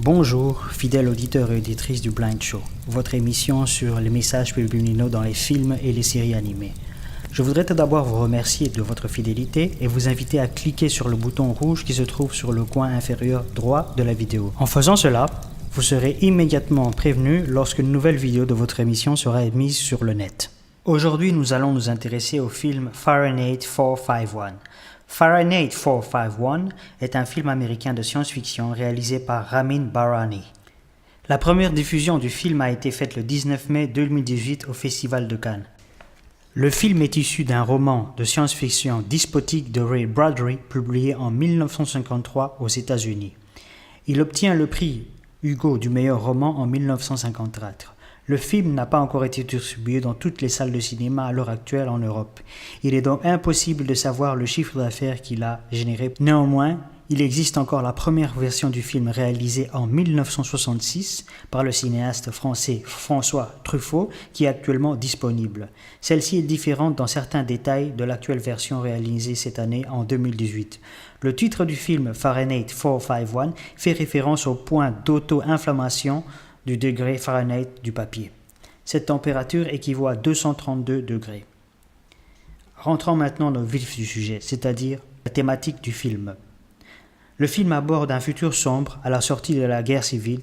Bonjour, fidèles auditeurs et auditrices du Blind Show, votre émission sur les messages subliminaux dans les films et les séries animées. Je voudrais tout d'abord vous remercier de votre fidélité et vous inviter à cliquer sur le bouton rouge qui se trouve sur le coin inférieur droit de la vidéo. En faisant cela, vous serez immédiatement prévenu lorsque une nouvelle vidéo de votre émission sera mise sur le net. Aujourd'hui, nous allons nous intéresser au film Fahrenheit 451. Fahrenheit 451 est un film américain de science-fiction réalisé par Ramin Bahrani. La première diffusion du film a été faite le 19 mai 2018 au Festival de Cannes. Le film est issu d'un roman de science-fiction dystopique de Ray Bradbury publié en 1953 aux États-Unis. Il obtient le prix Hugo du meilleur roman en 1954. Le film n'a pas encore été distribué dans toutes les salles de cinéma à l'heure actuelle en Europe. Il est donc impossible de savoir le chiffre d'affaires qu'il a généré. Néanmoins, il existe encore la première version du film réalisée en 1966 par le cinéaste français François Truffaut qui est actuellement disponible. Celle-ci est différente dans certains détails de l'actuelle version réalisée cette année en 2018. Le titre du film Fahrenheit 451 fait référence au point d'auto-inflammation du degré Fahrenheit du papier. Cette température équivaut à 232 degrés. Rentrons maintenant dans le vif du sujet, c'est-à-dire la thématique du film. Le film aborde un futur sombre à la sortie de la guerre civile,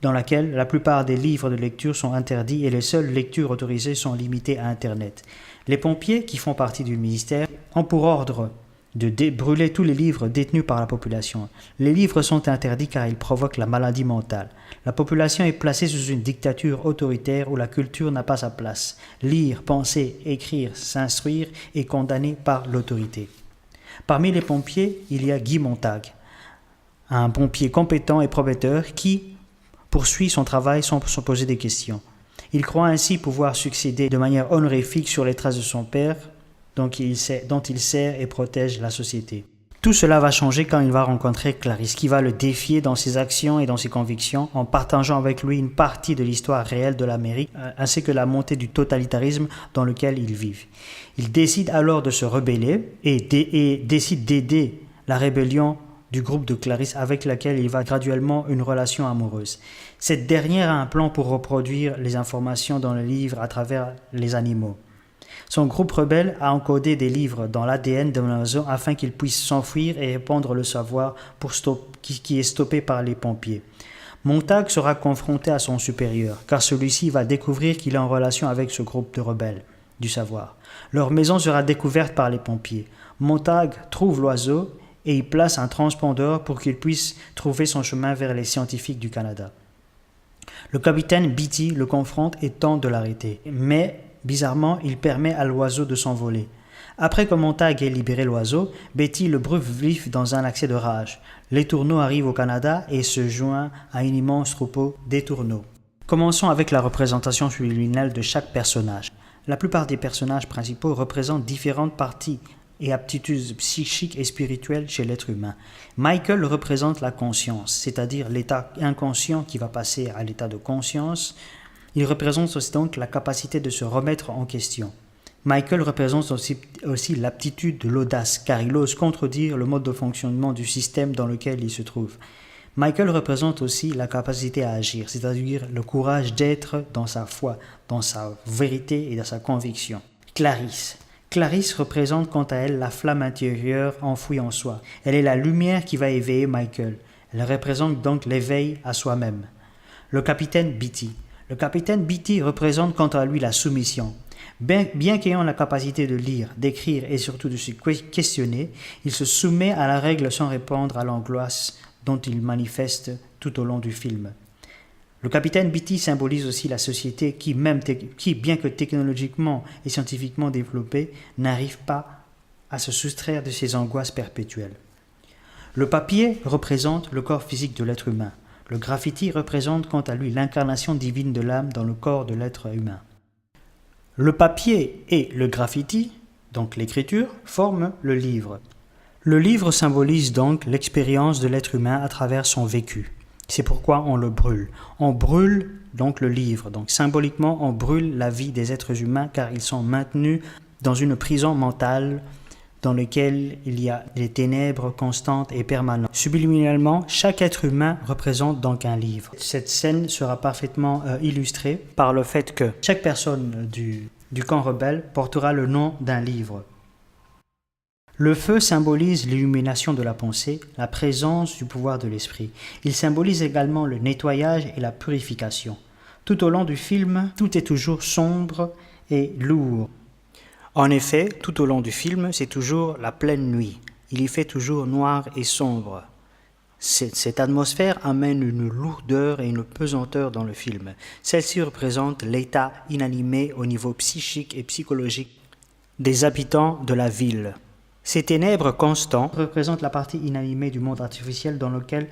dans laquelle la plupart des livres de lecture sont interdits et les seules lectures autorisées sont limitées à Internet. Les pompiers, qui font partie du ministère, ont pour ordre de brûler tous les livres détenus par la population. Les livres sont interdits car ils provoquent la maladie mentale. La population est placée sous une dictature autoritaire où la culture n'a pas sa place. Lire, penser, écrire, s'instruire est condamné par l'autorité. Parmi les pompiers, il y a Guy Montag, un pompier compétent et prometteur qui poursuit son travail sans se poser des questions. Il croit ainsi pouvoir succéder de manière honorifique sur les traces de son père, dont il sert et protège la société. Tout cela va changer quand il va rencontrer Clarisse, qui va le défier dans ses actions et dans ses convictions, en partageant avec lui une partie de l'histoire réelle de l'Amérique, ainsi que la montée du totalitarisme dans lequel ils vivent. Il décide alors de se rebeller et décide d'aider la rébellion du groupe de Clarisse avec laquelle il va graduellement une relation amoureuse. Cette dernière a un plan pour reproduire les informations dans le livre à travers les animaux. Son groupe rebelle a encodé des livres dans l'ADN de l'oiseau afin qu'il puisse s'enfuir et répandre le savoir qui est stoppé par les pompiers. Montag sera confronté à son supérieur, car celui-ci va découvrir qu'il est en relation avec ce groupe de rebelles du savoir. Leur maison sera découverte par les pompiers. Montag trouve l'oiseau et y place un transpondeur pour qu'il puisse trouver son chemin vers les scientifiques du Canada. Le capitaine Beatty le confronte et tente de l'arrêter, mais bizarrement, il permet à l'oiseau de s'envoler. Après que Montag ait libéré l'oiseau, Betty le brûle vif dans un accès de rage. Les tourneaux arrivent au Canada et se joignent à un immense troupeau des tourneaux. Commençons avec la représentation subliminale de chaque personnage. La plupart des personnages principaux représentent différentes parties et aptitudes psychiques et spirituelles chez l'être humain. Michael représente la conscience, c'est-à-dire l'état inconscient qui va passer à l'état de conscience. Il représente aussi donc la capacité de se remettre en question. Michael représente aussi l'aptitude de l'audace, car il ose contredire le mode de fonctionnement du système dans lequel il se trouve. Michael représente aussi la capacité à agir, c'est-à-dire le courage d'être dans sa foi, dans sa vérité et dans sa conviction. Clarisse. Clarisse représente quant à elle la flamme intérieure enfouie en soi. Elle est la lumière qui va éveiller Michael. Elle représente donc l'éveil à soi-même. Le capitaine Beatty. Le capitaine Beatty représente quant à lui la soumission. Bien qu'ayant la capacité de lire, d'écrire et surtout de se questionner, il se soumet à la règle sans répondre à l'angoisse dont il manifeste tout au long du film. Le capitaine Beatty symbolise aussi la société qui, bien que technologiquement et scientifiquement développée, n'arrive pas à se soustraire de ses angoisses perpétuelles. Le papier représente le corps physique de l'être humain. Le graffiti représente quant à lui l'incarnation divine de l'âme dans le corps de l'être humain. Le papier et le graffiti, donc l'écriture, forment le livre. Le livre symbolise donc l'expérience de l'être humain à travers son vécu. C'est pourquoi on le brûle. On brûle donc le livre. Donc symboliquement, on brûle la vie des êtres humains car ils sont maintenus dans une prison mentale dans lequel il y a des ténèbres constantes et permanentes. Subliminalement, chaque être humain représente donc un livre. Cette scène sera parfaitement illustrée par le fait que chaque personne du camp rebelle portera le nom d'un livre. Le feu symbolise l'illumination de la pensée, la présence du pouvoir de l'esprit. Il symbolise également le nettoyage et la purification. Tout au long du film, tout est toujours sombre et lourd. En effet, tout au long du film, c'est toujours la pleine nuit. Il y fait toujours noir et sombre. Cette atmosphère amène une lourdeur et une pesanteur dans le film. Celle-ci représente l'état inanimé au niveau psychique et psychologique des habitants de la ville. Ces ténèbres constantes représentent la partie inanimée du monde artificiel dans lequel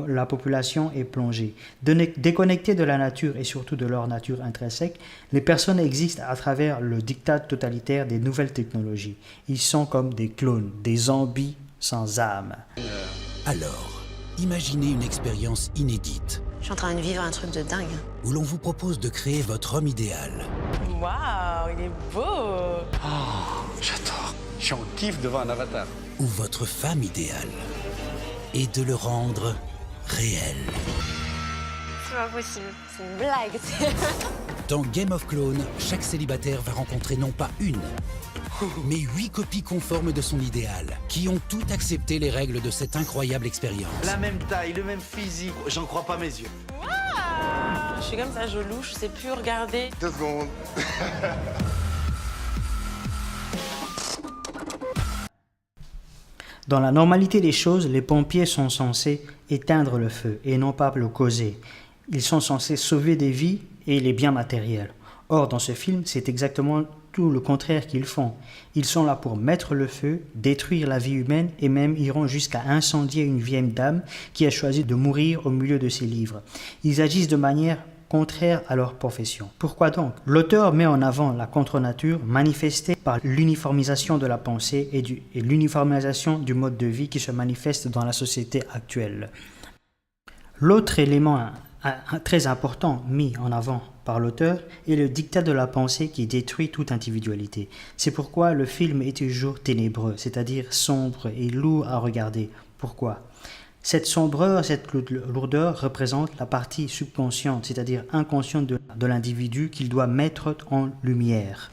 la population est plongée. Déconnectées de la nature et surtout de leur nature intrinsèque, les personnes existent à travers le diktat totalitaire des nouvelles technologies. Ils sont comme des clones, des zombies sans âme. Alors, imaginez une expérience inédite. Je suis en train de vivre un truc de dingue. Où l'on vous propose de créer votre homme idéal. Waouh, il est beau! Oh, j'adore. Je suis en kiff devant un avatar. Ou votre femme idéale. Et de le rendre réel. C'est pas possible, c'est une blague. Dans Game of Clones, chaque célibataire va rencontrer non pas une, mais 8 copies conformes de son idéal, qui ont toutes accepté les règles de cette incroyable expérience. La même taille, le même physique. J'en crois pas mes yeux. Waouh! Je suis comme ça, je louche, je sais plus regarder. 2 secondes. Dans la normalité des choses, les pompiers sont censés éteindre le feu et non pas le causer. Ils sont censés sauver des vies et les biens matériels. Or, dans ce film, c'est exactement tout le contraire qu'ils font. Ils sont là pour mettre le feu, détruire la vie humaine et même iront jusqu'à incendier une vieille dame qui a choisi de mourir au milieu de ses livres. Ils agissent de manière contraire à leur profession. Pourquoi donc? L'auteur met en avant la contre-nature manifestée par l'uniformisation de la pensée et l'uniformisation du mode de vie qui se manifeste dans la société actuelle. L'autre élément très important mis en avant par l'auteur est le diktat de la pensée qui détruit toute individualité. C'est pourquoi le film est toujours ténébreux, c'est-à-dire sombre et lourd à regarder. Pourquoi? Cette sombreur, cette lourdeur représente la partie subconsciente, c'est-à-dire inconsciente de l'individu qu'il doit mettre en lumière.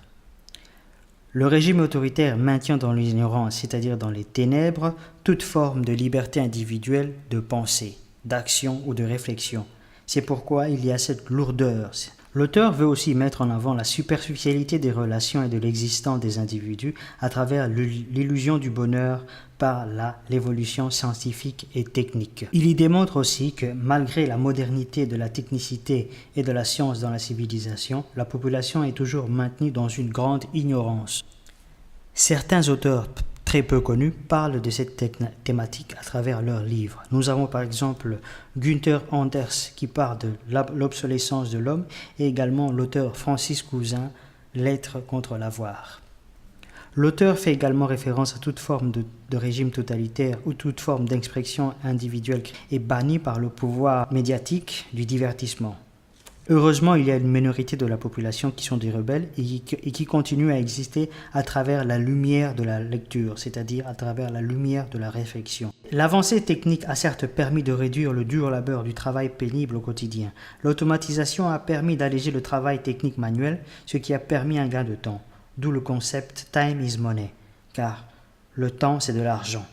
Le régime autoritaire maintient dans l'ignorance, c'est-à-dire dans les ténèbres, toute forme de liberté individuelle de pensée, d'action ou de réflexion. C'est pourquoi il y a cette lourdeur. L'auteur veut aussi mettre en avant la superficialité des relations et de l'existence des individus à travers l'illusion du bonheur par l'évolution scientifique et technique. Il y démontre aussi que malgré la modernité de la technicité et de la science dans la civilisation, la population est toujours maintenue dans une grande ignorance. Certains auteurs très peu connus parlent de cette thématique à travers leurs livres. Nous avons par exemple Günther Anders qui parle de l'obsolescence de l'homme et également l'auteur Francis Cousin, Lettres contre l'avoir. L'auteur fait également référence à toute forme de régime totalitaire ou toute forme d'expression individuelle est bannie par le pouvoir médiatique du divertissement. Heureusement, il y a une minorité de la population qui sont des rebelles et qui continuent à exister à travers la lumière de la lecture, c'est-à-dire à travers la lumière de la réflexion. L'avancée technique a certes permis de réduire le dur labeur du travail pénible au quotidien. L'automatisation a permis d'alléger le travail technique manuel, ce qui a permis un gain de temps. D'où le concept « time is money », car le temps c'est de l'argent.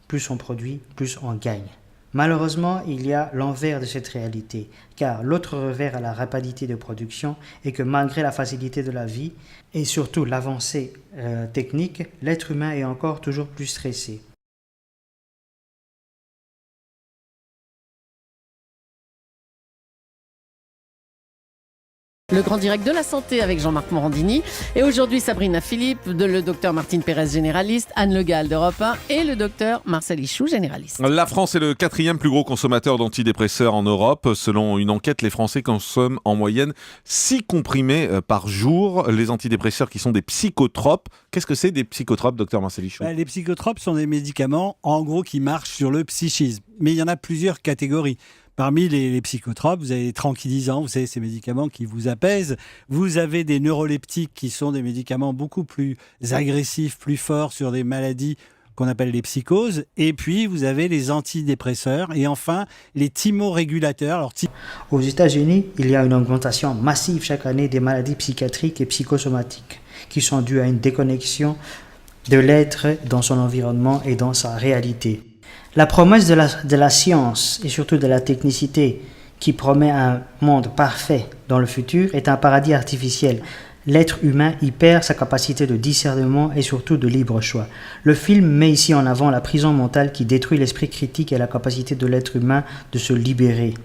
Plus on produit, plus on gagne. Malheureusement, il y a l'envers de cette réalité, car l'autre revers à la rapidité de production est que malgré la facilité de la vie et surtout l'avancée technique, l'être humain est encore toujours plus stressé. Le grand direct de la santé avec Jean-Marc Morandini. Et aujourd'hui, Sabrina Philippe, le docteur Martine Pérez, généraliste, Anne Le Gall d'Europe 1 et le docteur Marcel Ichou, généraliste. La France est le 4e plus gros consommateur d'antidépresseurs en Europe. Selon une enquête, les Français consomment en moyenne 6 comprimés par jour. Les antidépresseurs qui sont des psychotropes. Qu'est-ce que c'est des psychotropes, docteur Marcel Ichou? Les psychotropes sont des médicaments, en gros, qui marchent sur le psychisme. Mais il y en a plusieurs catégories. Parmi les psychotropes, vous avez les tranquillisants, vous savez, ces médicaments qui vous apaisent. Vous avez des neuroleptiques qui sont des médicaments beaucoup plus agressifs, plus forts sur des maladies qu'on appelle les psychoses. Et puis, vous avez les antidépresseurs. Et enfin, les thymorégulateurs. Alors, Aux États-Unis, il y a une augmentation massive chaque année des maladies psychiatriques et psychosomatiques qui sont dues à une déconnexion de l'être dans son environnement et dans sa réalité. La promesse de la science et surtout de la technicité qui promet un monde parfait dans le futur est un paradis artificiel. L'être humain y perd sa capacité de discernement et surtout de libre choix. Le film met ici en avant la prison mentale qui détruit l'esprit critique et la capacité de l'être humain de se libérer.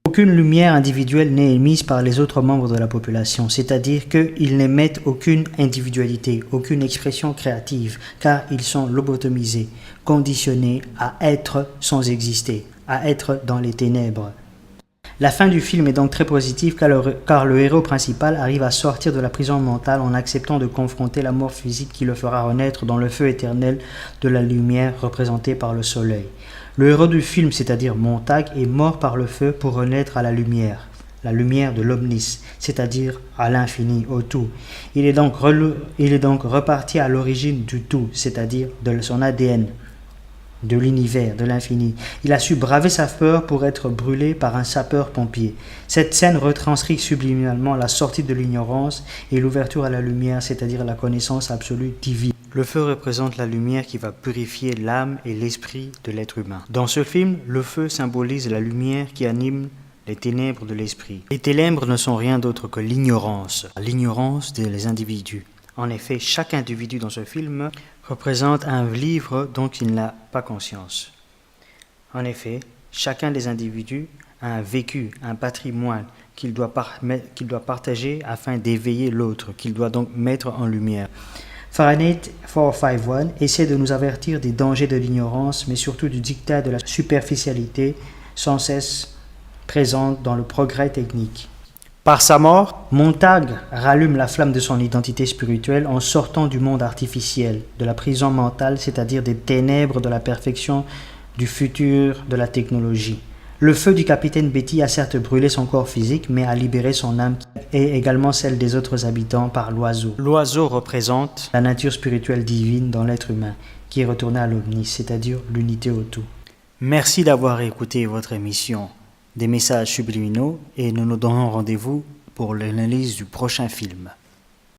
Aucune lumière individuelle n'est émise par les autres membres de la population, c'est-à-dire qu'ils n'émettent aucune individualité, aucune expression créative, car ils sont lobotomisés, conditionnés à être sans exister, à être dans les ténèbres. La fin du film est donc très positive car le héros principal arrive à sortir de la prison mentale en acceptant de confronter la mort physique qui le fera renaître dans le feu éternel de la lumière représentée par le soleil. Le héros du film, c'est-à-dire Montag, est mort par le feu pour renaître à la lumière de l'omnis, c'est-à-dire à l'infini, au tout. Il est donc reparti à l'origine du tout, c'est-à-dire de son ADN, de l'univers, de l'infini. Il a su braver sa peur pour être brûlé par un sapeur-pompier. Cette scène retranscrit subliminalement la sortie de l'ignorance et l'ouverture à la lumière, c'est-à-dire la connaissance absolue divine. Le feu représente la lumière qui va purifier l'âme et l'esprit de l'être humain. Dans ce film, le feu symbolise la lumière qui anime les ténèbres de l'esprit. Les ténèbres ne sont rien d'autre que l'ignorance des individus. En effet, chaque individu dans ce film représente un livre dont il n'a pas conscience. En effet, chacun des individus a un vécu, un patrimoine qu'il doit partager afin d'éveiller l'autre, qu'il doit donc mettre en lumière. Fahrenheit 451 essaie de nous avertir des dangers de l'ignorance, mais surtout du diktat de la superficialité sans cesse présente dans le progrès technique. Par sa mort, Montag rallume la flamme de son identité spirituelle en sortant du monde artificiel, de la prison mentale, c'est-à-dire des ténèbres de la perfection du futur de la technologie. Le feu du capitaine Betty a certes brûlé son corps physique, mais a libéré son âme et également celle des autres habitants par l'oiseau. L'oiseau représente la nature spirituelle divine dans l'être humain, qui est retourné à l'omnis, c'est-à-dire l'unité au tout. Merci d'avoir écouté votre émission des messages subliminaux et nous nous donnons rendez-vous pour l'analyse du prochain film.